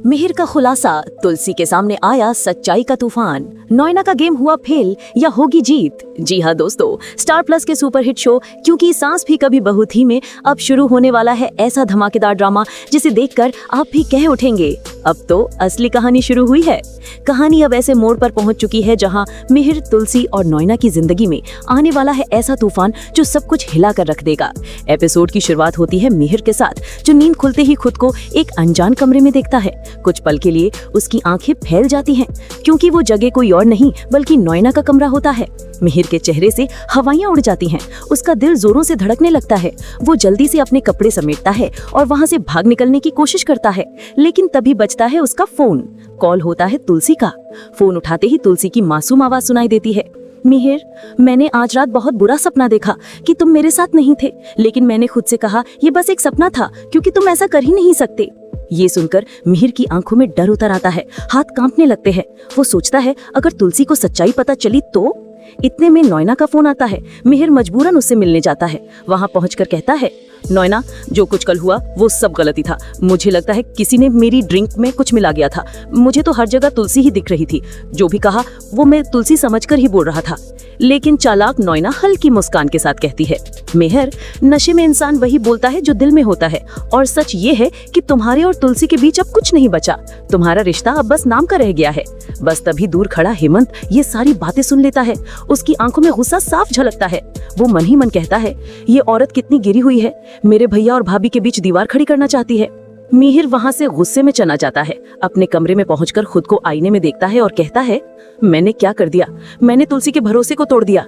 मिहिर का खुलासा, तुलसी के सामने आया सच्चाई का तूफान, नोएना का गेम हुआ फेल या होगी जीत। जी हाँ दोस्तों, स्टार प्लस के सुपरहिट शो क्योंकि सांस भी कभी बहू थी में अब शुरू होने वाला है ऐसा धमाकेदार ड्रामा जिसे देखकर आप भी कह उठेंगे अब तो असली कहानी शुरू हुई है। कहानी अब ऐसे मोड़ पर पहुंच चुकी है जहां मिहिर, तुलसी और नोएना की जिंदगी में आने वाला है ऐसा तूफान जो सब कुछ हिला कर रख देगा। एपिसोड की शुरुआत होती है मिहिर के साथ, जो नींद खुलते ही खुद को एक अनजान कमरे में देखता है। कुछ पल के लिए उसकी आंखें फैल जाती हैं क्योंकि वो जगह कोई और नहीं बल्कि नोएना का कमरा होता है। मिहिर के चेहरे से हवाइयां उड़ जाती हैं, उसका दिल जोरों से धड़कने लगता है। वो जल्दी से अपने कपड़े समेटता है और वहां से भाग निकलने की कोशिश करता है, लेकिन तभी बजता है उसका फोन। कॉल होता है तुलसी का। फोन उठाते ही तुलसी की मासूम आवाज सुनाई देती है। मिहिर, मैंने आज रात बहुत बुरा सपना देखा कि तुम मेरे साथ नहीं थे, लेकिन मैंने खुद से कहा ये बस एक सपना था क्योंकि तुम ऐसा कर ही नहीं सकते। ये सुनकर मिहिर की आंखों में डर उतर आता है, हाथ कांपने लगते हैं। वो सोचता है अगर तुलसी को सच्चाई पता चली तो। इतने में नोएना का फोन आता है। मिहिर मजबूरन उससे मिलने जाता है। वहां पहुंचकर कहता है, नोएना, जो कुछ कल हुआ वो सब गलती था। मुझे लगता है किसी ने मेरी ड्रिंक में कुछ मिला गया था। मुझे तो हर जगह तुलसी ही दिख रही थी। जो भी कहा वो मैं तुलसी समझकर ही बोल रहा था। लेकिन चालाक नोएना हल्की मुस्कान के साथ कहती है, मिहिर, नशे में इंसान वही बोलता है जो दिल में होता है, और सच ये है कि तुम्हारे और तुलसी के बीच अब कुछ नहीं बचा। तुम्हारा रिश्ता अब बस नाम का रह गया है। बस तभी दूर खड़ा हेमंत ये सारी बातें सुन लेता है। उसकी आंखों में गुस्सा साफ झलकता है। वो मन ही मन कहता है, ये औरत कितनी गिरी हुई है, मेरे भैया और भाभी के बीच दीवार खड़ी करना चाहती है। मिहिर वहां से गुस्से में चला जाता है। अपने कमरे में पहुंचकर खुद को आईने में देखता है और कहता है, मैंने क्या कर दिया? मैंने तुलसी के भरोसे को तोड़ दिया।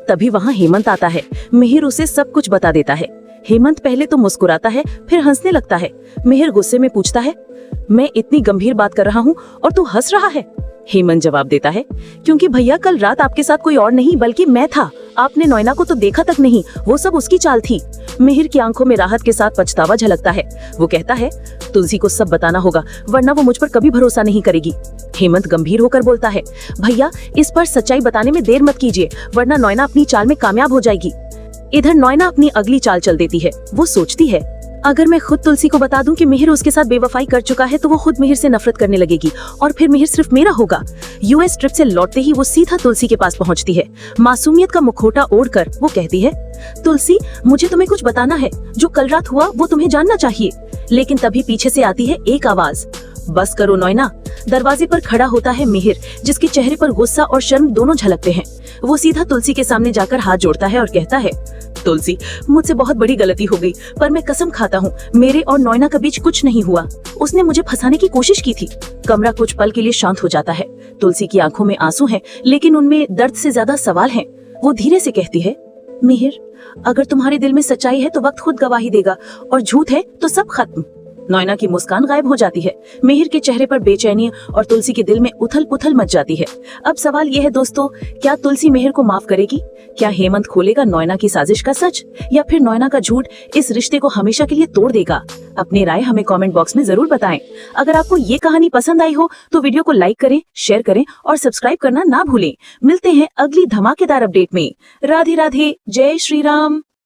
तभी वहां हेमंत आता है। मिहिर उसे सब कुछ बता देता है। हेमंत पहले तो मुस्कुराता है, फिर हंसने लगता है। मिहिर गुस्से में पूछता है, मैं इतनी गंभीर बात कर रहा हूँ और तू हंस रहा है? हेमंत जवाब देता है, क्योंकि भैया कल रात आपके साथ कोई और नहीं बल्कि मैं था। आपने नोएना को तो देखा तक नहीं, वो सब उसकी चाल थी। मिहिर की आंखों में राहत के साथ पछतावा झलकता है। वो कहता है, तुलसी को सब बताना होगा वरना वो मुझ पर कभी भरोसा नहीं करेगी। हेमंत गंभीर होकर बोलता है, भैया इस पर सच्चाई बताने में देर मत कीजिए वरना नोएना अपनी चाल में कामयाब हो जाएगी। इधर नोएना अपनी अगली चाल चल देती है। वो सोचती है, अगर मैं खुद तुलसी को बता दूं कि मिहिर उसके साथ बेवफाई कर चुका है तो वो खुद मिहिर से नफरत करने लगेगी और फिर मिहिर सिर्फ मेरा होगा। यूएस ट्रिप से लौटते ही वो सीधा तुलसी के पास पहुंचती है। मासूमियत का मुखौटा ओढ़कर वो कहती है, तुलसी, मुझे तुम्हें कुछ बताना है। जो कल रात हुआ वो तुम्हें जानना चाहिए। लेकिन तभी पीछे से आती है एक आवाज, बस करो नोएना। दरवाजे पर खड़ा होता है मिहिर, जिसके चेहरे पर गुस्सा और शर्म दोनों झलकते हैं। वो सीधा तुलसी के सामने जाकर हाथ जोड़ता है और कहता है, तुलसी, मुझसे बहुत बड़ी गलती हो गई, पर मैं कसम खाता हूँ मेरे और नोएना के बीच कुछ नहीं हुआ। उसने मुझे फंसाने की कोशिश की थी। कमरा कुछ पल के लिए शांत हो जाता है। तुलसी की आंखों में आंसू हैं, लेकिन उनमें दर्द से ज्यादा सवाल हैं। वो धीरे से कहती है, मिहिर, अगर तुम्हारे दिल में सच्चाई है तो वक्त खुद गवाही देगा और झूठ है तो सब खत्म। नोएना की मुस्कान गायब हो जाती है। मिहिर के चेहरे पर बेचैनी और तुलसी के दिल में उथल पुथल मच जाती है। अब सवाल यह है दोस्तों, क्या तुलसी मिहिर को माफ करेगी? क्या हेमंत खोलेगा नोएना की साजिश का सच, या फिर नोएना का झूठ इस रिश्ते को हमेशा के लिए तोड़ देगा? अपनी राय हमें कमेंट बॉक्स में जरूर बताएं। अगर आपको ये कहानी पसंद आई हो तो वीडियो को लाइक करें, शेयर करें और सब्सक्राइब करना ना भूलें। मिलते हैं अगली धमाकेदार अपडेट में। राधे राधे, जय श्री राम।